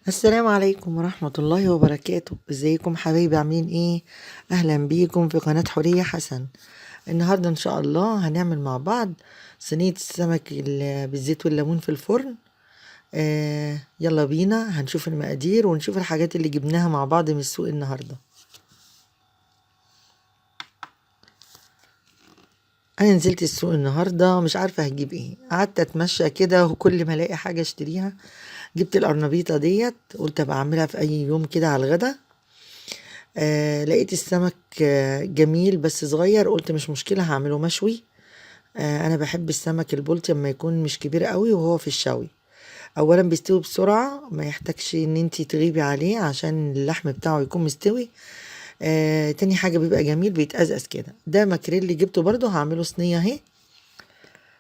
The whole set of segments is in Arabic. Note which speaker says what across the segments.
Speaker 1: السلام عليكم ورحمة الله وبركاته. ازيكم حبايبي، عاملين ايه؟ اهلا بيكم في قناة حورية حسن. النهاردة ان شاء الله هنعمل مع بعض صينية السمك بالزيت والليمون في الفرن. يلا بينا هنشوف المقادير ونشوف الحاجات اللي جبناها مع بعض من السوق النهاردة. انا نزلت السوق النهاردة مش عارفة هجيب ايه، قعدت اتمشى كده وكل ما الاقي حاجة اشتريها. جبت القرنبيطة ديت، قلت ابقى اعملها في اي يوم كده على الغدا. لقيت السمك جميل بس صغير، قلت مش مشكلة هعمله مشوي. انا بحب السمك البلطي لما يكون مش كبير قوي وهو في الشوي. اولا بيستوي بسرعة، ما يحتاجش ان انتي تغيبي عليه عشان اللحم بتاعه يكون مستوي. تاني حاجة بيبقى جميل بيتأزأز كده. ده ماكريل اللي جبته برضو هعمله صينية اهي،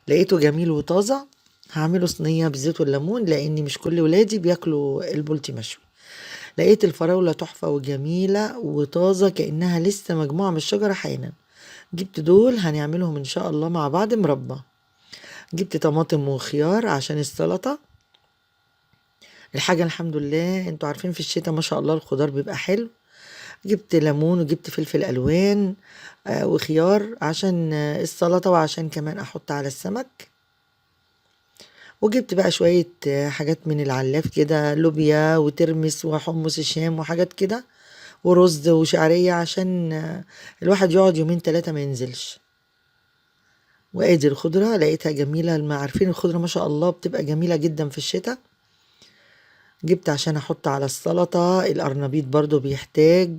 Speaker 1: لقيته جميل وطازة. هعمله صينية بالزيت والليمون لاني مش كل ولادي بياكلوا البلطي مشوي. لقيت الفراولة تحفة وجميلة وطازة كأنها لسه مجموعة من الشجرة حالا. جبت دول هنعملهم إن شاء الله مع بعض مربى. جبت طماطم وخيار عشان السلطة. الحاجة الحمد لله انتوا عارفين في الشتاء ما شاء الله الخضار بيبقى حلو. جبت ليمون وجبت فلفل ألوان وخيار عشان السلطة وعشان كمان أحط على السمك. وجبت بقى شوية حاجات من العلاف كده، لوبيا وترمس وحمص الشام وحاجات كده، ورز وشعرية عشان الواحد يقعد يومين 3 ما ينزلش. وادي الخضرة لقيتها جميلة، ما عارفين الخضرة ما شاء الله بتبقى جميلة جدا في الشتاء. جبت عشان احط على السلطة. القرنبيط برضو بيحتاج.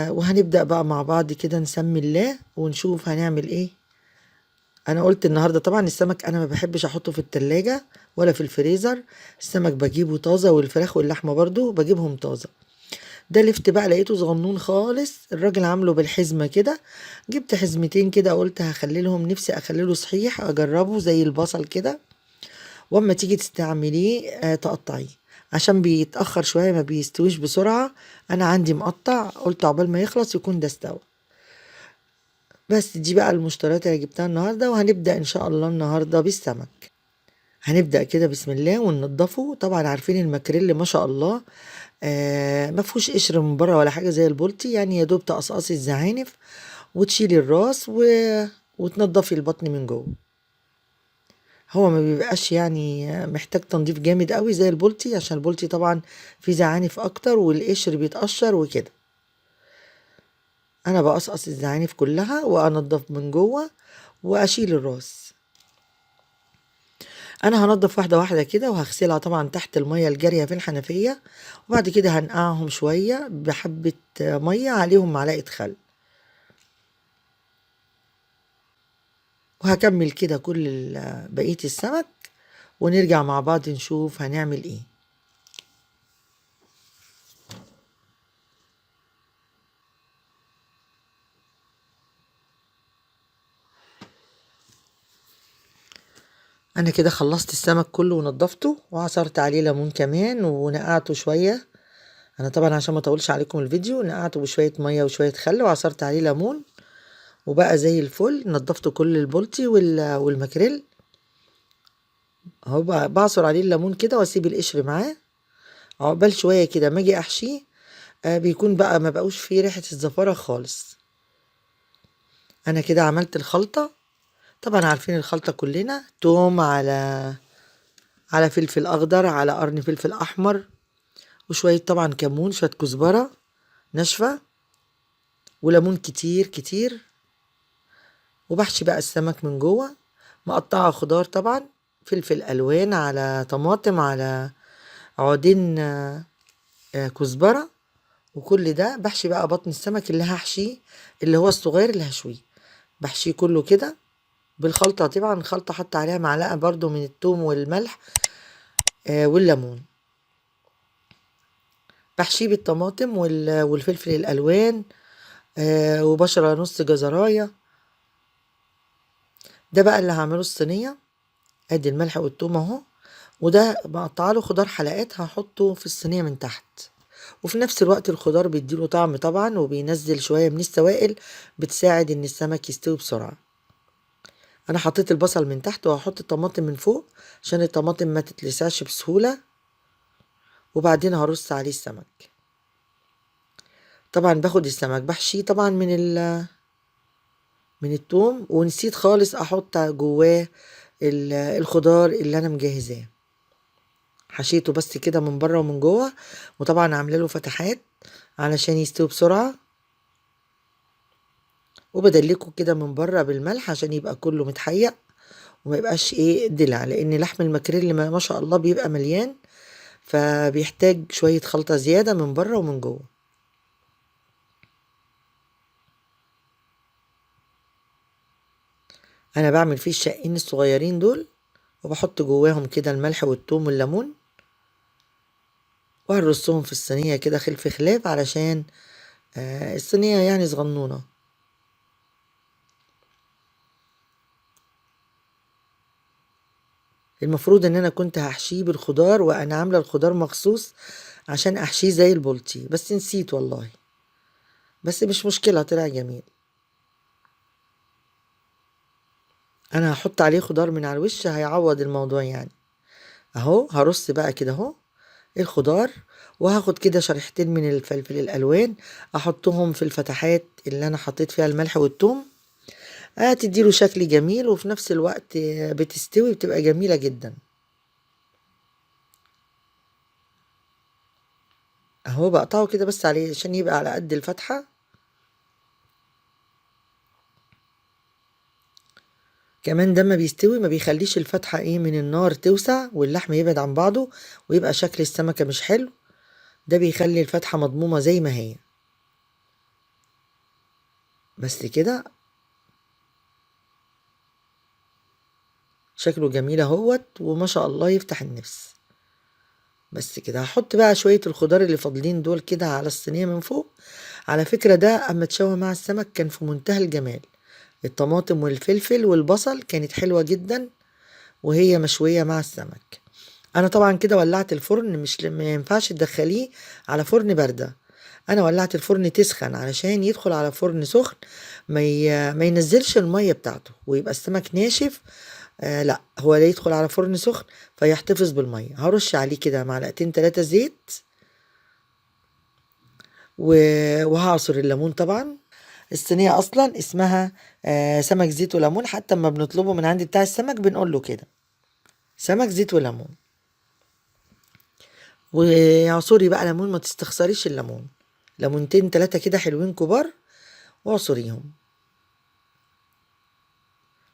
Speaker 1: وهنبدأ بقى مع بعض كده نسمي الله ونشوف هنعمل ايه. انا قلت النهاردة طبعا السمك انا ما بحبش احطه في التلاجة ولا في الفريزر. السمك بجيبه طازة، والفراخ واللحمة برضو بجيبهم طازة. ده لفت بقى لقيته صغنون خالص، الراجل عامله بالحزمة كده. جبت حزمتين كده، قلت هخليلهم، نفسي اخليله صحيح اجربه زي البصل كده. واما تيجي تستعمليه تقطعيه عشان بيتأخر شوية ما بيستويش بسرعة. انا عندي مقطع، قلت عقبال ما يخلص يكون ده استوى. بس دي بقى المشتريات اللي جبتها النهاردة، وهنبدأ ان شاء الله النهاردة بالسمك. هنبدأ كده بسم الله وننضفه. طبعا عارفين الماكريل ما شاء الله ما فيهوش قشر من بره ولا حاجه زي البولتي، يعني يا دوب تقصقصي الزعانف وتشيلي الراس وتنضفي البطن من جوه. هو ما بيبقاش يعني محتاج تنظيف جامد قوي زي البولتي، عشان البولتي طبعا فيه زعانف اكتر والقشر بيتقشر وكده. انا بقصقص الزعانف كلها وانضف من جوه واشيل الراس. انا هنضف واحده واحده كده وهغسلها طبعا تحت الميه الجاريه في الحنفيه. وبعد كده هنقعهم شويه بحبه ميه عليهم معلقه خل. وهكمل كده كل بقيه السمك ونرجع مع بعض نشوف هنعمل ايه. انا كده خلصت السمك كله ونضفته وعصرت عليه ليمون كمان ونقعته شويه. انا طبعا عشان ما اطولش عليكم الفيديو نقعته بشويه ميه وشويه خل وعصرت عليه ليمون، وبقى زي الفل. نضفت كل البولتي والماكريل اهو. بعصر عليه الليمون كده واسيب القشر معاه عقبال شويه كده ما اجي احشيه. بيكون بقى ما بقوش فيه ريحه الزفاره خالص. انا كده عملت الخلطه. طبعا عارفين الخلطه كلنا، توم على فلفل اخضر على قرن فلفل احمر وشويه طبعا كمون، شويه كزبره ناشفه وليمون كتير كتير. وبحشي بقى السمك من جوه. مقطعه خضار طبعا، فلفل الوان على طماطم على عودين كزبره. وكل ده بحشي بقى بطن السمك اللي هحشيه، اللي هو الصغير اللي هشويه. بحشيه كله كده بالخلطة. طبعا الخلطة حط عليها معلقة برضو من الثوم والملح والليمون. بحشيه بالطماطم والفلفل الألوان وبشرة نص جزراية. ده بقى اللي هعمله الصينية. ادي الملح والثوم اهو، وده بقطع له خضار حلقات هحطه في الصينية من تحت. وفي نفس الوقت الخضار بيديله طعم طبعا وبينزل شوية من السوائل، بتساعد ان السمك يستوي بسرعة. انا حطيت البصل من تحت وهحط الطماطم من فوق عشان الطماطم ما تتلسعش بسهولة. وبعدين هرص عليه السمك. طبعا باخد السمك بحشيه طبعا من التوم، ونسيت خالص احط جواه الخضار اللي انا مجهزاه. حشيته بس كده من بره ومن جوه، وطبعا عامله له فتحات علشان يستوي بسرعه، وبدلكه كده من بره بالملح عشان يبقى كله متحيق وما يبقاش ايه دلع، لان لحم الماكريل ما شاء الله بيبقى مليان، فبيحتاج شويه خلطه زياده من بره ومن جوه. انا بعمل فيه الشقين الصغيرين دول، وبحط جواهم كده الملح والثوم والليمون، وهرصهم في الصينيه كده خلف خلاف علشان الصينيه يعني صغنونه. المفروض ان انا كنت هحشيه بالخضار، وانا عامله الخضار مخصوص عشان احشيه زي البولتي، بس نسيت والله، بس مش مشكله طلع جميل. انا هحط عليه خضار من على الوش هيعوض الموضوع يعني. اهو هرص بقى كده اهو الخضار، وهاخد كده شريحتين من الفلفل الالوان احطهم في الفتحات اللي انا حطيت فيها الملح والثوم، هتديله شكل جميل، وفي نفس الوقت بتستوي بتبقى جميله جدا. اهو بقطعه كده بس عليه عشان يبقى على قد الفتحه. كمان ده ما بيستوي ما بيخليش الفتحة ايه من النار توسع واللحم يبعد عن بعضه ويبقى شكل السمكة مش حلو، ده بيخلي الفتحة مضمومة زي ما هي. بس كده شكله جميل اهوت، وما شاء الله يفتح النفس. بس كده هحط بقى شوية الخضار اللي فاضلين دول كده على الصينية من فوق. على فكرة ده اما تشوى مع السمك كان في منتهى الجمال، الطماطم والفلفل والبصل كانت حلوة جدا وهي مشوية مع السمك. انا طبعا كده ولعت الفرن، مش ما ينفعش تدخليه على فرن باردة، انا ولعت الفرن تسخن علشان يدخل على فرن سخن ما ينزلش المية بتاعته ويبقى السمك ناشف. لا هو لا يدخل على فرن سخن فيحتفظ بالمية. هرش عليه كده معلقتين 3 زيت وهعصر الليمون طبعا. الصينية اصلا اسمها سمك زيت وليمون، حتى اما بنطلبه من عند بتاع السمك بنقول له كده سمك زيت وليمون. وعصوري بقى ليمون، ما تستخسريش الليمون، ليمونتين 3 كده حلوين كبار واعصريهم،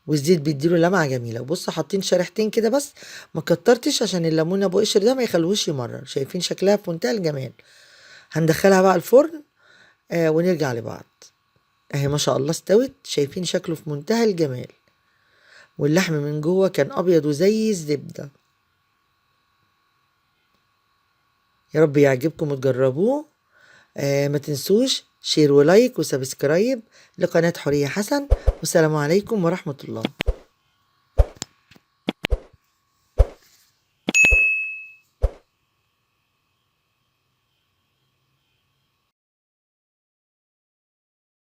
Speaker 1: والزيت بيديله لمعة جميلة. وبص حاطين شريحتين كده بس، ما كترتش عشان الليمون ابو قشر ده ما يخلوش يمرر. شايفين شكلها في منتهى الجمال. هندخلها بقى الفرن ونرجع لبعض. اهي ما شاء الله استوت، شايفين شكله في منتهى الجمال، واللحم من جوه كان ابيض وزي الزبدة. يا رب يعجبكم وتجربوه. ما تنسوش شير ولايك وسبسكرايب لقناة حورية حسن، والسلام عليكم ورحمة الله.